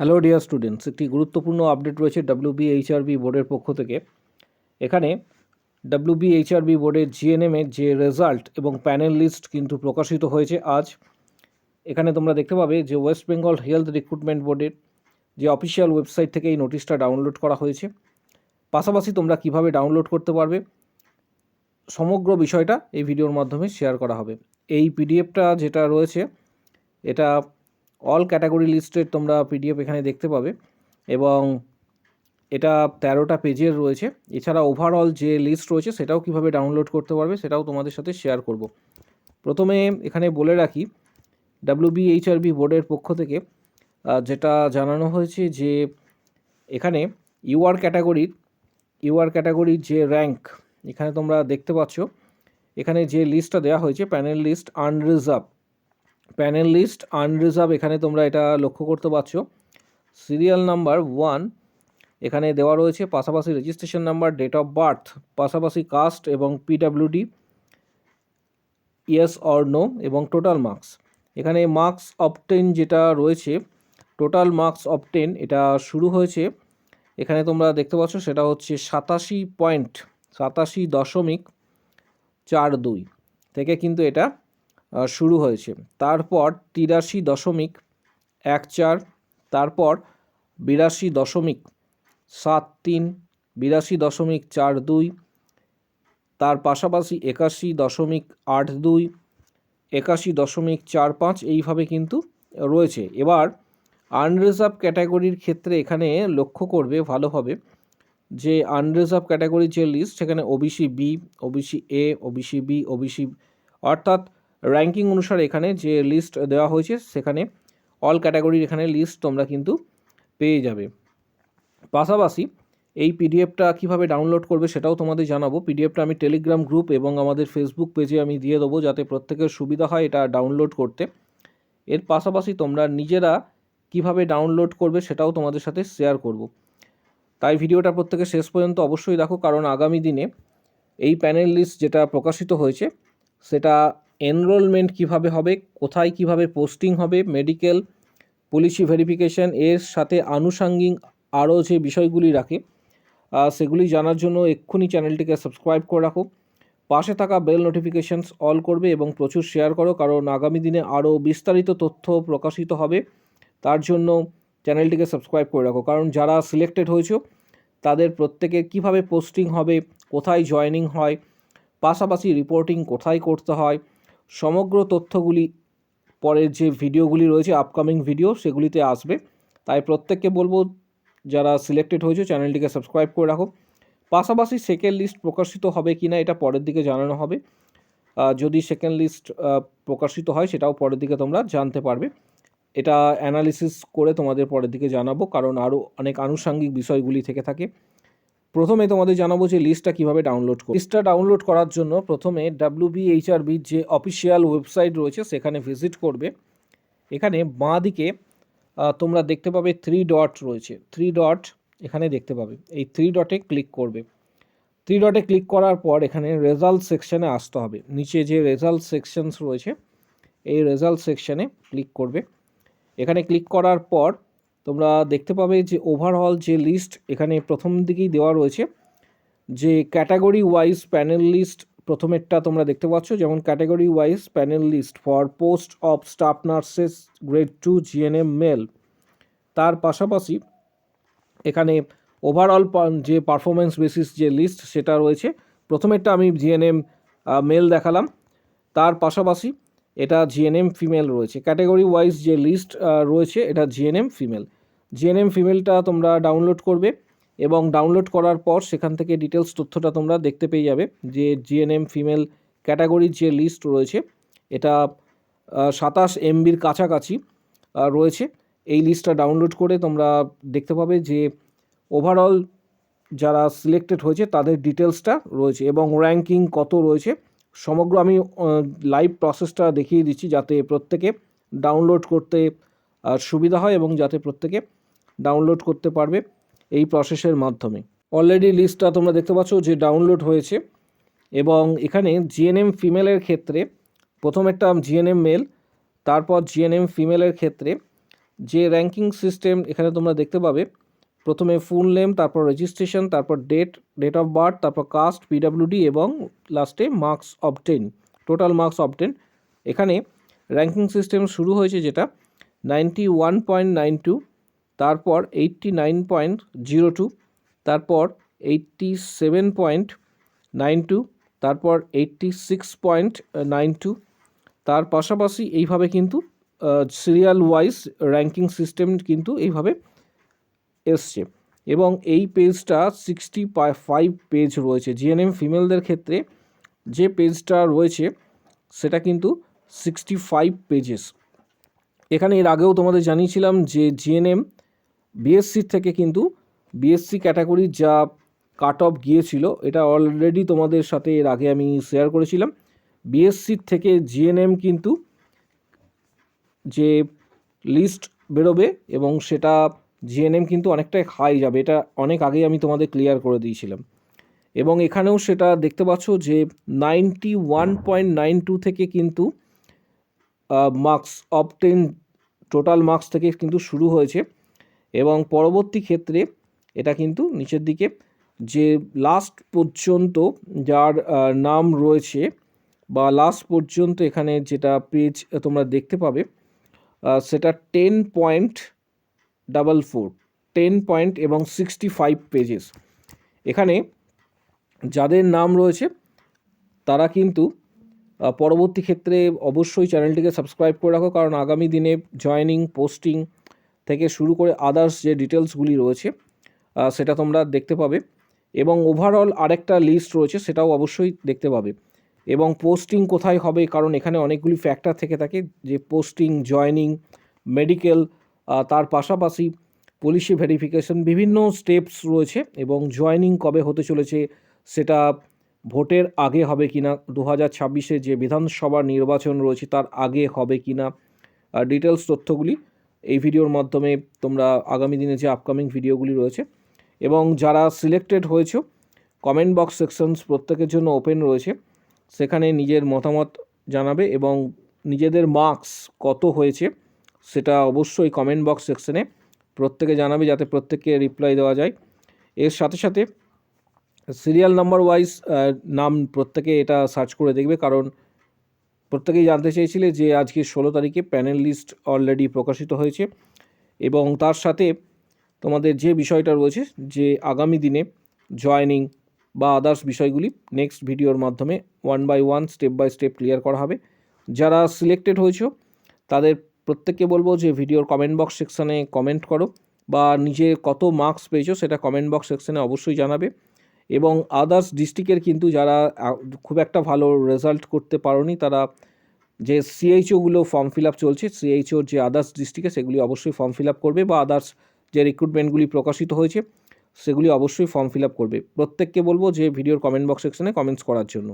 Hello dear students, একটি গুরুত্বপূর্ণ update রয়েছে ডব্লিউবিএইচআরবি বোর্ডের পক্ষ থেকে। এখানে ডব্লিউবিএইচআরবি বোর্ডের জিএনএমের যে রেজাল্ট এবং প্যানেল লিস্ট কিন্তু প্রকাশিত হয়েছে আজ। এখানে তোমরা দেখতে পাবে যে ওয়েস্ট বেঙ্গল হেলথ রিক্রুটমেন্ট বোর্ডের যে অফিসিয়াল ওয়েবসাইট থেকে এই নোটিশটা ডাউনলোড করা হয়েছে। পাশাপাশি তোমরা কিভাবে ডাউনলোড করতে পারবে সমগ্র বিষয়টা এই ভিডিওর মাধ্যমে শেয়ার করা হবে। এই পিডিএফটা যেটা রয়েছে এটা অল ক্যাটাগরি লিস্টের তোমরা পিডিএফ এখানে দেখতে পাবে এবং এটা 13টা পেজের রয়েছে। এছাড়া ওভারঅল যে লিস্ট রয়েছে সেটাও কিভাবে ডাউনলোড করতে পারবে সেটাও তোমাদের সাথে শেয়ার করব। প্রথমে এখানে বলে রাখি, ডব্লিউবিএইচআরবি বোর্ডের পক্ষ থেকে যেটা জানানো হয়েছে যে এখানে ইউআর ক্যাটাগরির যে র্যাঙ্ক এখানে তোমরা দেখতে পাচ্ছ। এখানে যে লিস্টটা দেওয়া হয়েছে প্যানেল লিস্ট আনরিজার্ভ, এখানে তোমরা এটা লক্ষ্য করতে পারছো। সিরিয়াল নাম্বার 1 এখানে দেওয়া রয়েছে, পাশাপাশি registration number, date of birth, পাশাপাশি কাস্ট এবং পিডাব্লিউডি, ইয়েস অর নো এবং টোটাল মার্কস। এখানে মার্কস অবটেন যেটা রয়েছে, টোটাল মার্কস অবটেন এটা শুরু হয়েছে, এখানে তোমরা দেখতে পাচ্ছ সেটা হচ্ছে 87.42 থেকে কিন্তু এটা শুরু হয়েছে। তারপর 83.14, তারপর 82.73, 82.42, তার পাশাপাশি 81.82, 81.45 এইভাবে কিন্তু রয়েছে। এবার আনরিজার্ভ ক্যাটাগরির ক্ষেত্রে এখানে লক্ষ্য করবে ভালোভাবে যে আনরিজার্ভ ক্যাটাগরির যে লিস্ট সেখানে OBC B, OBC A, OBC B, OBC অর্থাৎ র্যাঙ্কিং অনুসারে এখানে যে লিস্ট দেওয়া হয়েছে সেখানে অল ক্যাটাগরির এখানে লিস্ট তোমরা কিন্তু পেয়ে যাবে। পাশাপাশি এই পিডিএফটা কিভাবে ডাউনলোড করবে সেটাও তোমাদের জানাবো। পিডিএফটা আমি টেলিগ্রাম গ্রুপ এবং আমাদের ফেসবুক পেজে আমি দিয়ে দেবো যাতে প্রত্যেকের সুবিধা হয় এটা ডাউনলোড করতে। এর পাশাপাশি তোমরা নিজেরা কিভাবে ডাউনলোড করবে সেটাও তোমাদের সাথে শেয়ার করব। তাই ভিডিওটা প্রত্যেকে শেষ পর্যন্ত অবশ্যই দেখো, কারণ আগামী দিনে এই প্যানেল লিস্ট যেটা প্রকাশিত হয়েছে সেটা এনরোলমেন্ট কিভাবে হবে, কোথায় কিভাবে পোস্টিং হবে, মেডিকেল, পুলিশি ভেরিফিকেশন, এর সাথে আনুষঙ্গিক আরও যে বিষয়গুলি রাখে সেগুলি জানার জন্য এক্ষুনি চ্যানেলটিকে সাবস্ক্রাইব করে রাখো। পাশে থাকা বেল নোটিফিকেশানস অল করবে এবং প্রচুর শেয়ার করো, কারণ আগামী দিনে আরও বিস্তারিত তথ্য প্রকাশিত হবে। তার জন্য চ্যানেলটিকে সাবস্ক্রাইব করে রাখো, কারণ যারা সিলেক্টেড হয়েছে তাদের প্রত্যেকের কিভাবে পোস্টিং হবে, কোথায় জয়েনিং হয়, পাশাপাশি রিপোর্টিং কোথায় করতে হয়, সমগ্র তথ্যগুলি পরের যে ভিডিওগুলি রয়েছে আপকামিং ভিডিও সেগুলিতে আসবে। তাই প্রত্যেককে বলবো যারা সিলেক্টেড হয়েছে চ্যানেলটিকে সাবস্ক্রাইব করে রাখো। পাশাপাশি সেকেন্ড লিস্ট প্রকাশিত হবে কি না এটা পরের দিকে জানানো হবে। যদি সেকেন্ড লিস্ট প্রকাশিত হয় সেটাও পরের দিকে তোমরা জানতে পারবে। এটা অ্যানালিসিস করে তোমাদের পরের দিকে জানাবো, কারণ আরও অনেক আনুষঙ্গিক বিষয়গুলি থেকে থাকে। প্রথমে তোমাদের জানাবো যে লিস্টটা কীভাবে ডাউনলোড করবে। লিস্টটা ডাউনলোড করার জন্য প্রথমে ডব্লিউবিএইচআরবির যে অফিসিয়াল ওয়েবসাইট রয়েছে সেখানে ভিজিট করবে। এখানে বাঁ দিকে তোমরা দেখতে পাবে 3 ডট রয়েছে, 3 ডট এখানে দেখতে পাবে। এই 3 ডটে ক্লিক করবে। 3 ডটে ক্লিক করার পর এখানে রেজাল্ট সেকশানে আসতে হবে। নিচে যে রেজাল্ট সেকশনস রয়েছে এই রেজাল্ট সেকশানে ক্লিক করবে। এখানে ক্লিক করার পর তোমরা দেখতে পাবে যে ওভারঅল যে লিস্ট এখানে প্রথম দিকেই দেওয়া রয়েছে, যে ক্যাটাগরি ওয়াইজ প্যানেল লিস্ট প্রথমেরটা তোমরা দেখতে পাচ্ছ, যেমন category wise panel list for post of staff nurses grade 2 GNM male. তার পাশাপাশি এখানে ওভারঅল যে পারফরমেন্স বেসিস যে লিস্ট সেটা রয়েছে। প্রথমেরটা আমি জিএনএম মেল দেখালাম, তার পাশাপাশি এটা জিএনএম ফিমেল রয়েছে। ক্যাটাগরি ওয়াইজ যে লিস্ট রয়েছে এটা জিএনএম ফিমেলটা তোমরা ডাউনলোড করবে এবং ডাউনলোড করার পর সেখান থেকে ডিটেলস তথ্যটা তোমরা দেখতে পেয়ে যাবে যে জিএনএম ফিমেল ক্যাটাগরির যে লিস্ট রয়েছে এটা 27 MBর কাছাকাছি রয়েছে। এই লিস্টটা ডাউনলোড করে তোমরা দেখতে পাবে যে ওভারঅল যারা সিলেক্টেড হয়েছে তাদের ডিটেলসটা রয়েছে এবং র্যাঙ্কিং কত রয়েছে সমগ্র আমি লাইভ প্রসেসটা দেখিয়ে দিচ্ছি যাতে প্রত্যেকে ডাউনলোড করতে সুবিধা হয় এবং যাতে প্রত্যেকে ডাউনলোড করতে পারবে এই প্রসেসের মাধ্যমে। অলরেডি লিস্টটা তোমরা দেখতে পাচ্ছ যে ডাউনলোড হয়েছে এবং এখানে জিএনএম ফিমেলের ক্ষেত্রে প্রথমেরটা জিএনএম মেল, তারপর জিএনএম ফিমেলের ক্ষেত্রে যে র্যাঙ্কিং সিস্টেম এখানে তোমরা দেখতে পাবে, প্রথমে ফুল নেম, তারপর রেজিস্ট্রেশন, তারপর ডেট অফ বার্থ, তারপর কাস্ট, পিডাব্লিউডি এবং লাস্টে marks obtain, total marks obtain. এখানে র্যাঙ্কিং সিস্টেম শুরু হয়েছে যেটা 91.92, তারপর 89.02, তারপর 87.92, তারপর 86.92। তার পাশাপাশি এইভাবে কিন্তু সিরিয়াল ওয়াইজ র্যাঙ্কিং সিস্টেম কিন্তু এইভাবে এসছে। এবং এই পেজটা 65 পেজ রয়েছে। জিএনএম ফিমেলদের ক্ষেত্রে যে পেজটা রয়েছে সেটা কিন্তু 65 পেজেস। এখানে এর আগেও তোমাদের জানিয়েছিলাম যে জিএনএম বিএসসি থেকে কিন্তু বিএসসি ক্যাটাগরির যা কাট অফ গিয়েছিল, এটা অলরেডি তোমাদের সাথে এর আগে আমি শেয়ার করেছিলাম। বিএসসির থেকে জিএনএম কিন্তু যে লিস্ট বেরোবে এবং সেটা জিএনএম কিন্তু অনেকটাই হাই যাবে, এটা অনেক আগেই আমি তোমাদের ক্লিয়ার করে দিয়েছিলাম। এবং এখানেও সেটা দেখতে পাচ্ছ যে 91.92 থেকে কিন্তু মার্কস অবটেন, টোটাল মার্কস থেকে কিন্তু শুরু হয়েছে। এবং পরবর্তী ক্ষেত্রে এটা কিন্তু নিচের দিকে যে লাস্ট পর্যন্ত যার নাম রয়েছে বা লাস্ট পর্যন্ত এখানে যেটা পেজ তোমরা দেখতে পাবে সেটা 10.44 এবং 65 পেজেস। এখানে যাদের নাম রয়েছে তারা কিন্তু পরবর্তী ক্ষেত্রে অবশ্যই চ্যানেলটিকে সাবস্ক্রাইব করে রাখো, কারণ আগামী দিনে জয়েনিং, পোস্টিং থেকে শুরু করে আদার্স যে ডিটেলসগুলি রয়েছে সেটা তোমরা দেখতে পাবে। এবং ওভারঅল আরেকটা লিস্ট রয়েছে সেটাও অবশ্যই দেখতে পাবে। এবং পোস্টিং কোথায় হবে, কারণ এখানে অনেকগুলি ফ্যাক্টর থেকে থাকে, যে পোস্টিং, জয়েনিং, মেডিকেল, তার পাশাপাশি পুলিশি ভেরিফিকেশন, বিভিন্ন স্টেপস রয়েছে। এবং জয়েনিং কবে হতে চলেছে, সেটা ভোটের আগে হবে কিনা, 2026-এ যে বিধানসভা নির্বাচন রয়েছে তার আগে হবে কিনা, ডিটেলস তথ্যগুলি এই ভিডিওর মাধ্যমে তোমরা আগামী দিনে যে আপকামিং ভিডিওগুলি রয়েছে। এবং যারা সিলেক্টেড হয়েছে, কমেন্ট বক্স সেকশনস প্রত্যেকের জন্য ওপেন রয়েছে, সেখানে নিজের মতামত জানাবে এবং নিজেদের মার্কস কত হয়েছে সেটা অবশ্যই কমেন্ট বক্স সেকশনে প্রত্যেকে জানাবে, যাতে প্রত্যেককে রিপ্লাই দেওয়া যায়। এর সাথে সাথে সিরিয়াল নাম্বার ওয়াইজ নাম প্রত্যেকে এটা সার্চ করে দেখবে, কারণ প্রত্যেকেই জানতে চেয়েছিলে যে আজকে 16 তারিখে প্যানেল লিস্ট অলরেডি প্রকাশিত হয়েছে। এবং তার সাথে তোমাদের যে বিষয়টা রয়েছে যে আগামী দিনে জয়েনিং বা আদার্স বিষয়গুলি নেক্সট ভিডিওর মাধ্যমে 1 by 1 step by step clear করা হবে। যারা সিলেক্টেড হয়েছো তাদের প্রত্যেককে বলবো যে ভিডিওর কমেন্ট বক্স সেকশানে কমেন্ট করো, বা নিজে কত মার্কস পেয়েছো সেটা কমেন্ট বক্স সেকশানে অবশ্যই জানাবে। এবং আদার্স ডিস্ট্রিক্টের কিন্তু যারা খুব একটা ভালো রেজাল্ট করতে পারোনি, তারা যে সিএইচওগুলো ফর্ম ফিল আপ চলছে, সিএইচওর যে আদার্স ডিস্ট্রিক্টে সেগুলি অবশ্যই ফর্ম ফিল আপ করবে, বা আদার্স যে রিক্রুটমেন্টগুলি প্রকাশিত হয়েছে সেগুলি অবশ্যই ফর্ম ফিল আপ করবে। প্রত্যেককে বলবো যে ভিডিওর কমেন্ট বক্স সেকশনে কমেন্টস করার জন্য।